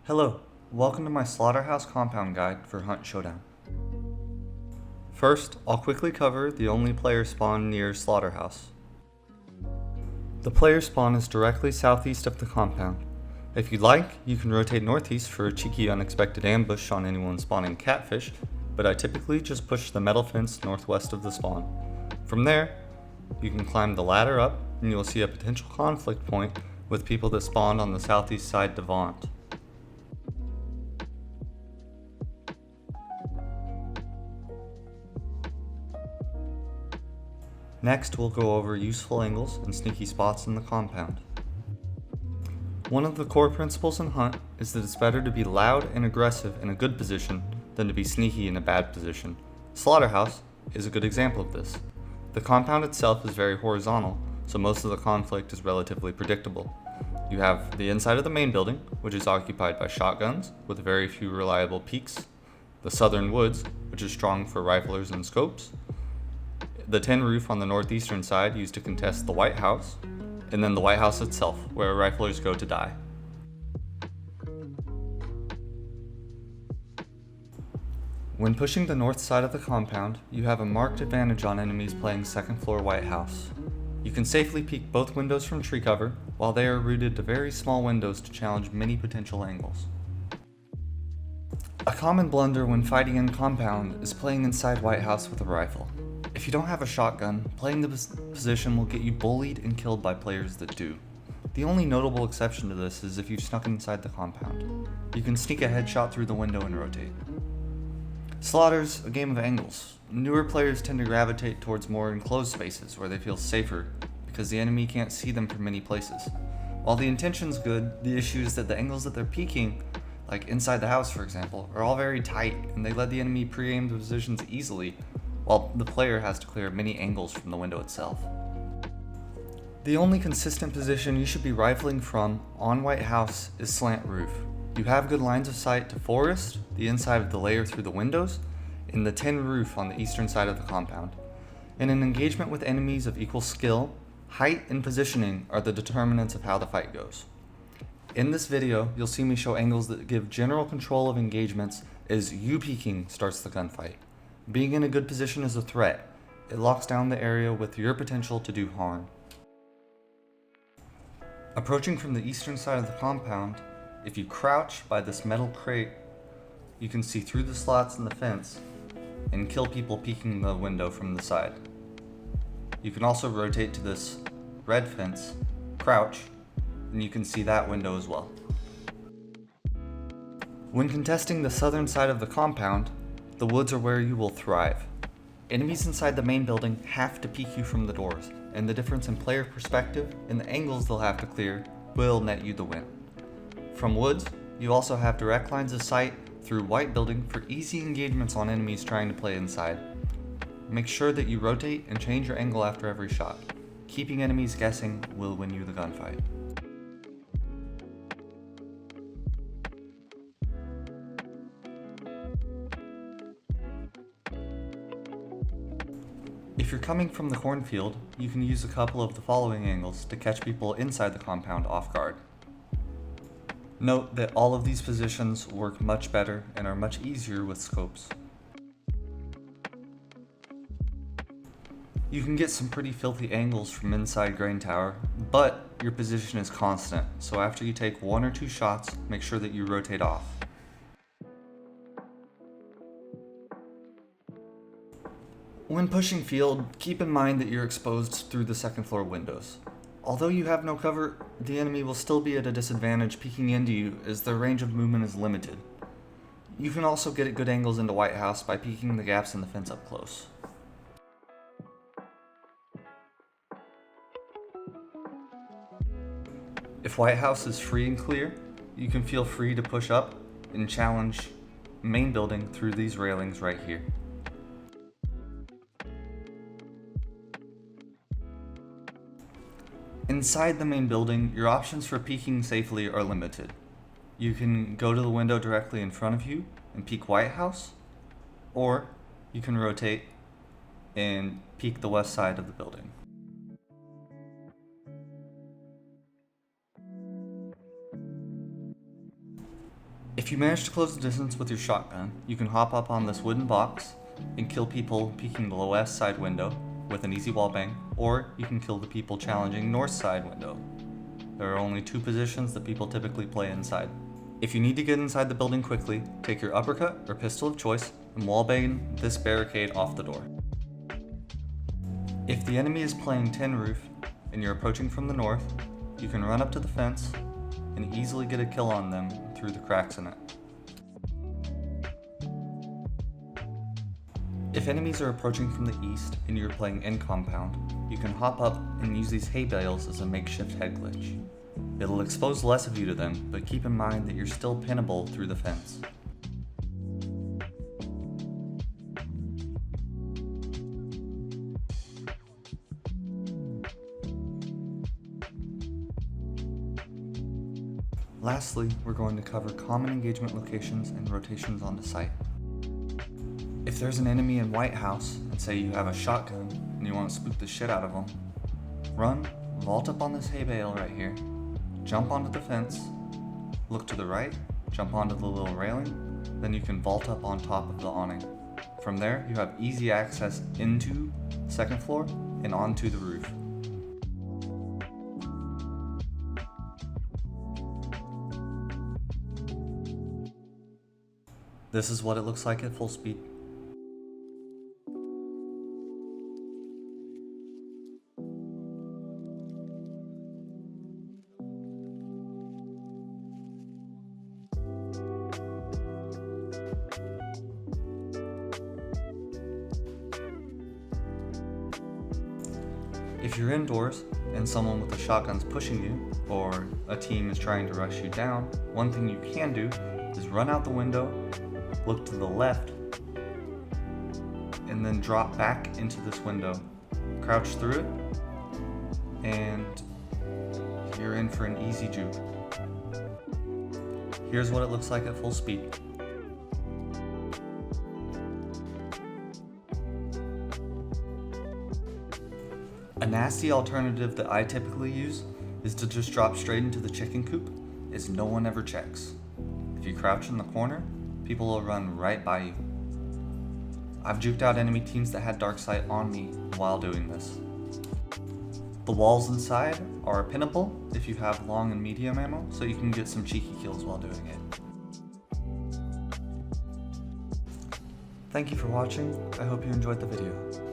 Hello, welcome to my Slaughterhouse compound guide for Hunt Showdown. First, I'll quickly cover the only player spawn near Slaughterhouse. The player spawn is directly southeast of the compound. If you'd like, you can rotate northeast for a cheeky unexpected ambush on anyone spawning catfish, but I typically just push the metal fence northwest of the spawn. From there, you can climb the ladder up and you will see a potential conflict point with people that spawned on the southeast side Devant. Next, we'll go over useful angles and sneaky spots in the compound. One of the core principles in Hunt is that it's better to be loud and aggressive in a good position than to be sneaky in a bad position. Slaughterhouse is a good example of this. The compound itself is very horizontal, so most of the conflict is relatively predictable. You have the inside of the main building, which is occupied by shotguns with very few reliable peaks, the southern woods, which is strong for riflers and scopes, the tin roof on the northeastern side used to contest the White House, and then the White House itself, where riflers go to die. When pushing the north side of the compound, you have a marked advantage on enemies playing second floor White House. You can safely peek both windows from tree cover, while they are rooted to very small windows to challenge many potential angles. A common blunder when fighting in compound is playing inside White House with a rifle. If you don't have a shotgun, playing the position will get you bullied and killed by players that do. The only notable exception to this is if you've snuck inside the compound. You can sneak a headshot through the window and rotate. Slaughter's a game of angles. Newer players tend to gravitate towards more enclosed spaces where they feel safer because the enemy can't see them from many places. While the intention's good, the issue is that the angles that they're peeking, like inside the house for example, are all very tight and they let the enemy pre-aim the positions easily, while the player has to clear many angles from the window itself. The only consistent position you should be rifling from on White House is slant roof. You have good lines of sight to forest, the inside of the layer through the windows, and the tin roof on the eastern side of the compound. In an engagement with enemies of equal skill, height and positioning are the determinants of how the fight goes. In this video, you'll see me show angles that give general control of engagements as you peeking starts the gunfight. Being in a good position is a threat. It locks down the area with your potential to do harm. Approaching from the eastern side of the compound, if you crouch by this metal crate, you can see through the slots in the fence and kill people peeking the window from the side. You can also rotate to this red fence, crouch, and you can see that window as well. When contesting the southern side of the compound, the woods are where you will thrive. Enemies inside the main building have to peek you from the doors, and the difference in player perspective and the angles they'll have to clear will net you the win. From woods, you also have direct lines of sight through white building for easy engagements on enemies trying to play inside. Make sure that you rotate and change your angle after every shot. Keeping enemies guessing will win you the gunfight. If you're coming from the cornfield, you can use a couple of the following angles to catch people inside the compound off guard. Note that all of these positions work much better and are much easier with scopes. You can get some pretty filthy angles from inside Grain Tower, but your position is constant, so after you take one or two shots, make sure that you rotate off. When pushing field, keep in mind that you're exposed through the second floor windows. Although you have no cover, the enemy will still be at a disadvantage peeking into you as their range of movement is limited. You can also get at good angles into White House by peeking the gaps in the fence up close. If White House is free and clear, you can feel free to push up and challenge main building through these railings right here. Inside the main building, your options for peeking safely are limited. You can go to the window directly in front of you and peek White House, or you can rotate and peek the west side of the building. If you manage to close the distance with your shotgun, you can hop up on this wooden box and kill people peeking the west side window with an easy wallbang, or you can kill the people challenging north side window. There are only two positions that people typically play inside. If you need to get inside the building quickly, take your uppercut or pistol of choice and wallbang this barricade off the door. If the enemy is playing tin roof and you're approaching from the north, you can run up to the fence and easily get a kill on them through the cracks in it. If enemies are approaching from the east and you're playing in compound, you can hop up and use these hay bales as a makeshift head glitch. It'll expose less of you to them, but keep in mind that you're still pinnable through the fence. Lastly, we're going to cover common engagement locations and rotations on the site. If there's an enemy in White House, and say you have a shotgun and you want to spook the shit out of them, run, vault up on this hay bale right here, jump onto the fence, look to the right, jump onto the little railing, then you can vault up on top of the awning. From there, you have easy access into the second floor and onto the roof. This is what it looks like at full speed. If you're indoors and someone with a shotgun's pushing you, or a team is trying to rush you down, one thing you can do is run out the window, look to the left, and then drop back into this window. Crouch through it, and you're in for an easy juke. Here's what it looks like at full speed. A nasty alternative that I typically use is to just drop straight into the chicken coop, as no one ever checks. If you crouch in the corner, people will run right by you. I've juked out enemy teams that had dark sight on me while doing this. The walls inside are pinnable if you have long and medium ammo, so you can get some cheeky kills while doing it. Thank you for watching. I hope you enjoyed the video.